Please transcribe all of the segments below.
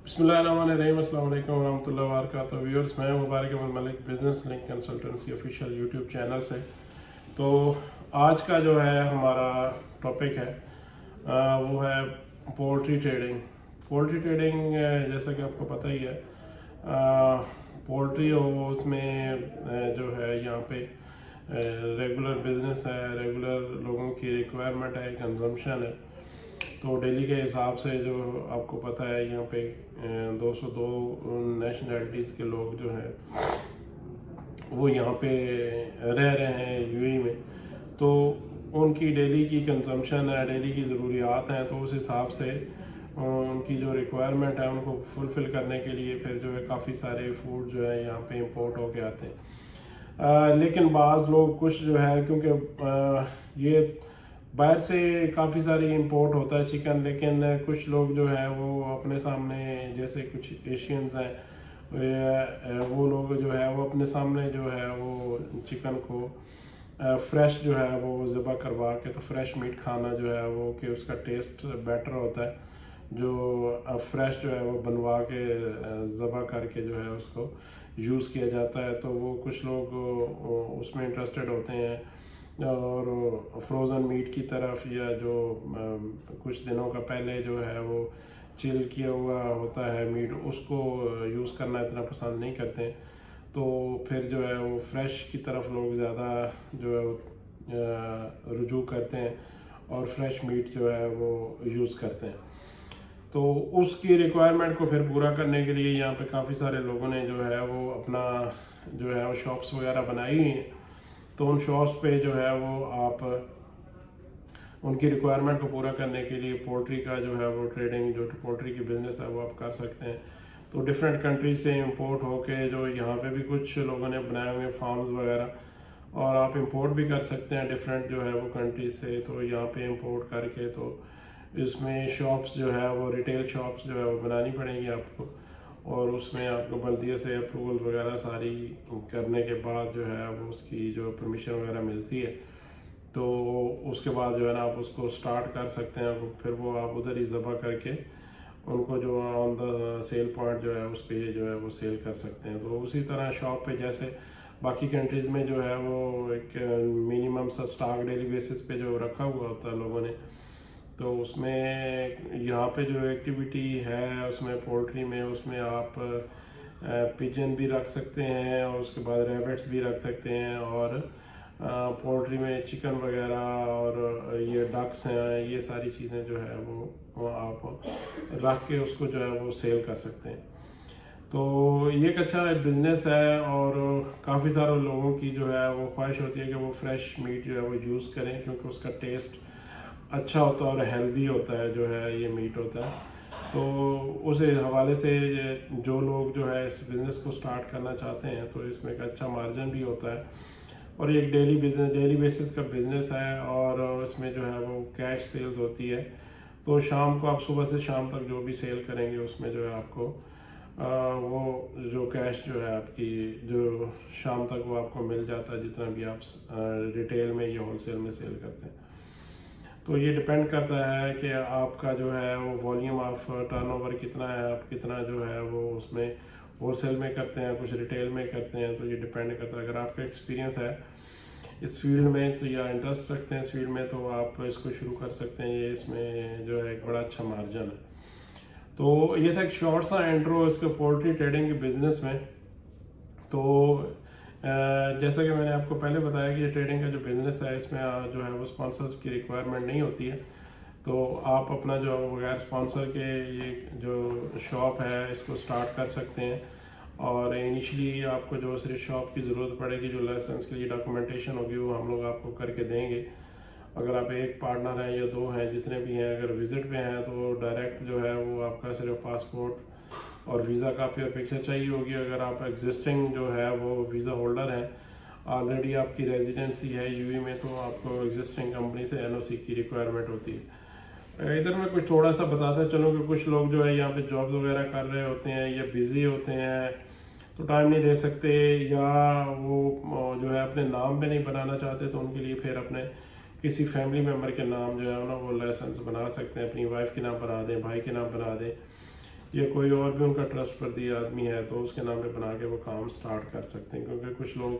बिस्मिल्लाहिर्रहमानिर्रहीम, अस्सलाम वालेकुम रहमतुल्लाहि व बरकातहू। व्यूअर्स, मैं Mubarak Ahmad Malik business link consultancy official YouTube channel से। तो आज का जो है हमारा टॉपिक है वो है पोल्ट्री ट्रेडिंग। पोल्ट्री ट्रेडिंग जैसा कि आपको पता ही है, पोल्ट्री हो उसमें जो है यहाँ पे रेगुलर बिजनेस है, रेगुलर लोगों की रिक्वायरमेंट है, कंजम्पशन है। तो डेली के हिसाब से जो आपको पता है यहाँ पे 202 नेशनलिटीज़ के लोग जो हैं वो यहाँ पे रह रहे हैं यूएई में। तो उनकी डेली की कंजम्पशन है, डेली की ज़रूरियात हैं, तो उस हिसाब से उनकी जो रिक्वायरमेंट है उनको फुलफ़िल करने के लिए फिर जो है काफ़ी सारे फूड जो है यहाँ पे इंपोर्ट होके आते हैं। लेकिन बाज़ लोग कुछ जो है, क्योंकि ये बाहर से काफ़ी सारी इंपोर्ट होता है चिकन, लेकिन कुछ लोग जो है वो अपने सामने, जैसे कुछ एशियंस हैं वो लोग जो है वो अपने सामने जो है वो चिकन को फ्रेश जो है वो ज़बह करवा के, तो फ्रेश मीट खाना जो है वो कि उसका टेस्ट बेटर होता है। जो फ्रेश जो है वो बनवा के ज़बह करके जो है उसको यूज़ किया जाता है, तो वो कुछ लोग उसमें इंटरेस्टेड होते हैं। और फ्रोज़न मीट की तरफ, या जो कुछ दिनों का पहले जो है वो चिल किया हुआ होता है मीट, उसको यूज़ करना इतना पसंद नहीं करते हैं। तो फिर जो है वो फ्रेश की तरफ लोग ज़्यादा जो है वो रुजू करते हैं और फ्रेश मीट जो है वो यूज़ करते हैं। तो उसकी रिक्वायरमेंट को फिर पूरा करने के लिए यहाँ पे काफ़ी सारे लोगों ने जो है वो अपना जो है वो शॉप्स वगैरह बनाई हुई हैं। तो उन शॉप्स पे जो है वो आप उनकी रिक्वायरमेंट को पूरा करने के लिए पोल्ट्री का जो है वो ट्रेडिंग, जो पोल्ट्री की बिज़नेस है वो आप कर सकते हैं। तो डिफरेंट कंट्री से इंपोर्ट होके जो यहाँ पे भी कुछ लोगों ने बनाए हुए फार्म्स वगैरह, और आप इंपोर्ट भी कर सकते हैं डिफरेंट जो है वो कंट्रीज से। तो यहाँ पे इंपोर्ट करके तो इसमें शॉप्स जो है वो रिटेल शॉप्स जो है वो बनानी पड़ेंगी आपको, और उसमें आपको बल्दिया से अप्रूवल वगैरह सारी करने के बाद जो है वो उसकी जो परमिशन वगैरह मिलती है, तो उसके बाद जो है ना आप उसको स्टार्ट कर सकते हैं। फिर वो आप उधर ही ज़बह करके उनको जो ऑन द सेल पॉइंट जो है उस पर जो है वो सेल कर सकते हैं। तो उसी तरह शॉप पे जैसे बाकी कंट्रीज़ में जो है वो एक मिनिमम सा स्टॉक डेली बेसिस पे जो रखा हुआ होता है लोगों ने, तो उसमें यहाँ पे जो एक्टिविटी है उसमें पोल्ट्री में, उसमें आप पिजन भी रख सकते हैं और उसके बाद रैबिट्स भी रख सकते हैं, और पोल्ट्री में चिकन वगैरह और ये डक्स हैं, ये सारी चीज़ें जो है वो आप रख के उसको जो है वो सेल कर सकते हैं। तो ये एक अच्छा बिज़नेस है, और काफ़ी सारे लोगों की जो है वो ख्वाहिश होती है कि वो फ्रेश मीट जो है वो यूज़ करें, क्योंकि उसका टेस्ट अच्छा होता है और हेल्दी होता है जो है ये मीट होता है। तो उस हवाले से जो लोग जो है इस बिज़नेस को स्टार्ट करना चाहते हैं, तो इसमें एक अच्छा मार्जिन भी होता है, और ये एक डेली बेसिस का बिज़नेस है, और इसमें जो है वो कैश सेल्स होती है। तो शाम को आप सुबह से शाम तक जो भी सेल करेंगे उसमें जो है आपको वो जो कैश जो है आपकी जो शाम तक वो आपको मिल जाता है, जितना भी आप रिटेल में या होलसेल में सेल करते हैं। तो ये डिपेंड करता है कि आपका जो है वो वॉल्यूम ऑफ टर्नओवर कितना है, आप कितना जो है वो उसमें होलसेल में करते हैं, कुछ रिटेल में करते हैं। तो ये डिपेंड करता है। अगर आपका एक्सपीरियंस है इस फील्ड में तो, या इंटरेस्ट रखते हैं इस फील्ड में, तो आप इसको शुरू कर सकते हैं। ये इसमें जो है एक बड़ा अच्छा मार्जिन है। तो ये था एक शॉर्ट सा इंट्रो इसके पोल्ट्री ट्रेडिंग के बिजनेस में। तो जैसा कि मैंने आपको पहले बताया कि ये ट्रेडिंग का जो बिज़नेस है इसमें जो है वो स्पॉन्सर्स की रिक्वायरमेंट नहीं होती है। तो आप अपना जो बगैर स्पॉन्सर के ये जो शॉप है इसको स्टार्ट कर सकते हैं, और इनिशियली आपको जो सिर्फ शॉप की ज़रूरत पड़ेगी, जो लाइसेंस के लिए डॉक्यूमेंटेशन होगी वो हम लोग आपको करके देंगे। अगर आप एक पार्टनर हैं या दो हैं, जितने भी हैं, अगर विज़िट पे हैं तो डायरेक्ट जो है वो आपका सिर्फ पासपोर्ट और वीज़ा कापी और पिक्चर चाहिए होगी। अगर आप एग्जिस्टिंग जो है वो वीज़ा होल्डर हैं, ऑलरेडी आपकी रेजिडेंसी है यूएई में, तो आपको एग्जिस्टिंग कंपनी से एनओसी की रिक्वायरमेंट होती है। इधर मैं कुछ थोड़ा सा बताता चलूँ कि कुछ लोग जो है यहाँ पे जॉब्स वगैरह कर रहे होते हैं या बिज़ी होते हैं, तो टाइम नहीं दे सकते, या वो जो है अपने नाम पे नहीं बनाना चाहते, तो उनके लिए फिर अपने किसी फैमिली मेम्बर के नाम जो है ना वो लाइसेंस बना सकते हैं। अपनी वाइफ के नाम बना दें, भाई के नाम बना दें, یا کوئی اور بھی ان کا ٹرسٹ وردی آدمی ہے تو اس کے نام پہ بنا کے وہ کام سٹارٹ کر سکتے ہیں. کیونکہ کچھ لوگوں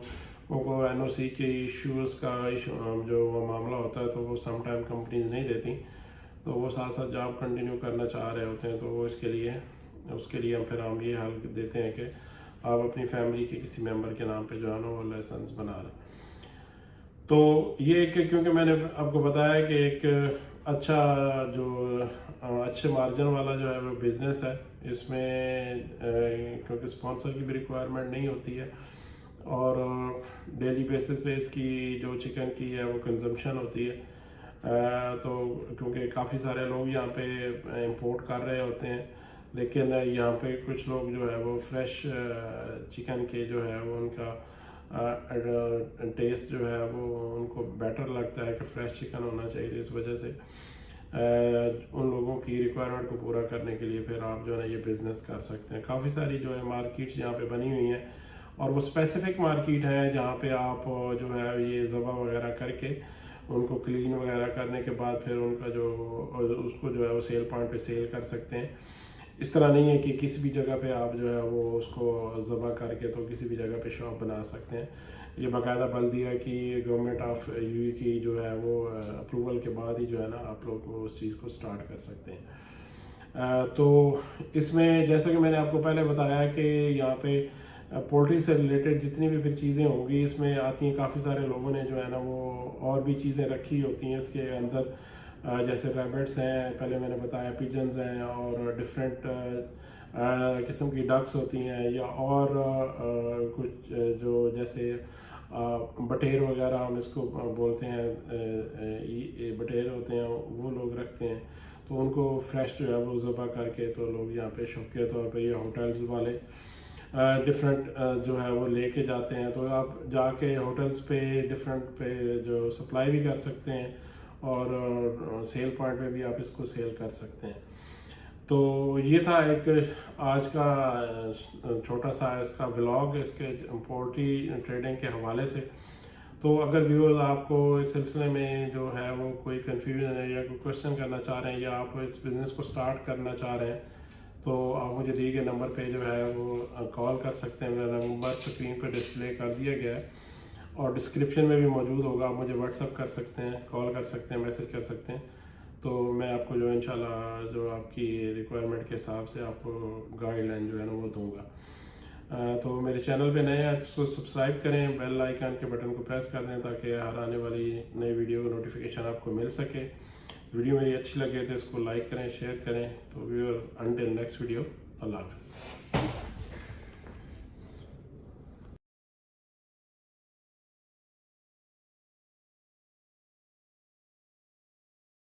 کو NOC کے ایشوز کا جو وہ معاملہ ہوتا ہے تو وہ سم ٹائم کمپنیز نہیں دیتی, تو وہ ساتھ ساتھ جاب کنٹینیو کرنا چاہ رہے ہوتے ہیں, تو وہ اس کے لیے ہم یہ حل دیتے ہیں کہ آپ اپنی فیملی کے کسی ممبر کے نام پہ جو ہے نا وہ لائسنس بنا رہے ہیں. تو یہ کہ کیونکہ میں نے آپ کو بتایا کہ ایک اچھے مارجن والا جو ہے وہ بزنس ہے, اس میں کیونکہ اسپانسر کی بھی ریکوائرمنٹ نہیں ہوتی ہے, اور ڈیلی بیسس پہ اس کی جو چکن کی ہے وہ کنزمپشن ہوتی ہے. تو کیونکہ کافی سارے لوگ یہاں پہ امپورٹ کر رہے ہوتے ہیں, لیکن یہاں پہ کچھ لوگ جو ہے وہ فریش چکن کے جو ہے وہ ان کا ٹیسٹ جو ہے وہ ان کو بیٹر لگتا ہے کہ فریش چکن ہونا چاہیے. اس وجہ سے ان لوگوں کی ریکوائرمنٹ کو پورا کرنے کے لیے پھر آپ جو ہے نا یہ بزنس کر سکتے ہیں. کافی ساری جو ہے مارکیٹس یہاں پہ بنی ہوئی ہیں, اور وہ اسپیسیفک مارکیٹ ہے جہاں پہ آپ جو ہے یہ ذبح وغیرہ کر کے ان کو کلین وغیرہ کرنے کے بعد پھر ان کا اس کو جو ہے وہ سیل پوائنٹ پہ سیل کر سکتے ہیں. اس طرح نہیں ہے کہ کسی بھی جگہ پہ آپ جو ہے وہ اس کو ذبح کر کے تو کسی بھی جگہ پہ شاپ بنا سکتے ہیں. یہ باقاعدہ بلدیہ کی گورنمنٹ آف UAE کی جو ہے وہ اپروول کے بعد ہی جو ہے نا آپ لوگ اس چیز کو سٹارٹ کر سکتے ہیں. تو اس میں جیسا کہ میں نے آپ کو پہلے بتایا کہ یہاں پہ پولٹری سے ریلیٹڈ جتنی بھی پھر چیزیں ہوں گی اس میں آتی ہیں. کافی سارے لوگوں نے جو ہے نا وہ اور بھی چیزیں رکھی ہوتی ہیں اس کے اندر, جیسے ریبٹس ہیں, پہلے میں نے بتایا پیجنز ہیں, اور ڈفرینٹ قسم کی ڈکس ہوتی ہیں, یا اور کچھ جو جیسے بٹیر وغیرہ ہم اس کو بولتے ہیں, بٹیر ہوتے ہیں وہ لوگ رکھتے ہیں. تو ان کو فریش جو ہے وہ ذبح کر کے تو لوگ یہاں پہ شوقیہ طور پہ یہ ہوٹلز والے ڈفرینٹ جو ہے وہ لے کے جاتے ہیں. تو آپ جا کے ہوٹلز پہ ڈفرینٹ پہ جو سپلائی بھی کر سکتے ہیں, اور سیل پوائنٹ پہ بھی آپ اس کو سیل کر سکتے ہیں. تو یہ تھا ایک آج کا چھوٹا سا اس کا ولاگ اس کے پولٹری ٹریڈنگ کے حوالے سے. تو اگر ویورز آپ کو اس سلسلے میں جو ہے وہ کوئی کنفیوژن ہے یا کوئی کوشچن کرنا چاہ رہے ہیں, یا آپ اس بزنس کو سٹارٹ کرنا چاہ رہے ہیں, تو آپ مجھے دیے گئے نمبر پہ جو ہے وہ کال کر سکتے ہیں. میرا نمبر اسکرین پہ ڈسپلے کر دیا گیا ہے, اور ڈسکرپشن میں بھی موجود ہوگا. آپ مجھے واٹس ایپ کر سکتے ہیں, کال کر سکتے ہیں, میسج کر سکتے ہیں. تو میں آپ کو جو انشاءاللہ جو آپ کی ریکوائرمنٹ کے حساب سے آپ کو گائیڈ لائن جو ہے نا وہ دوں گا. تو میرے چینل پہ نئے ہیں تو اس کو سبسکرائب کریں, بیل آئیکن کے بٹن کو پریس کر دیں تاکہ ہر آنے والی نئی ویڈیو کا نوٹیفیکیشن آپ کو مل سکے. ویڈیو میری اچھی لگے تو اس کو لائک کریں, شیئر کریں. تو ویور انٹل نیکسٹ ویڈیو, اللہ حافظ.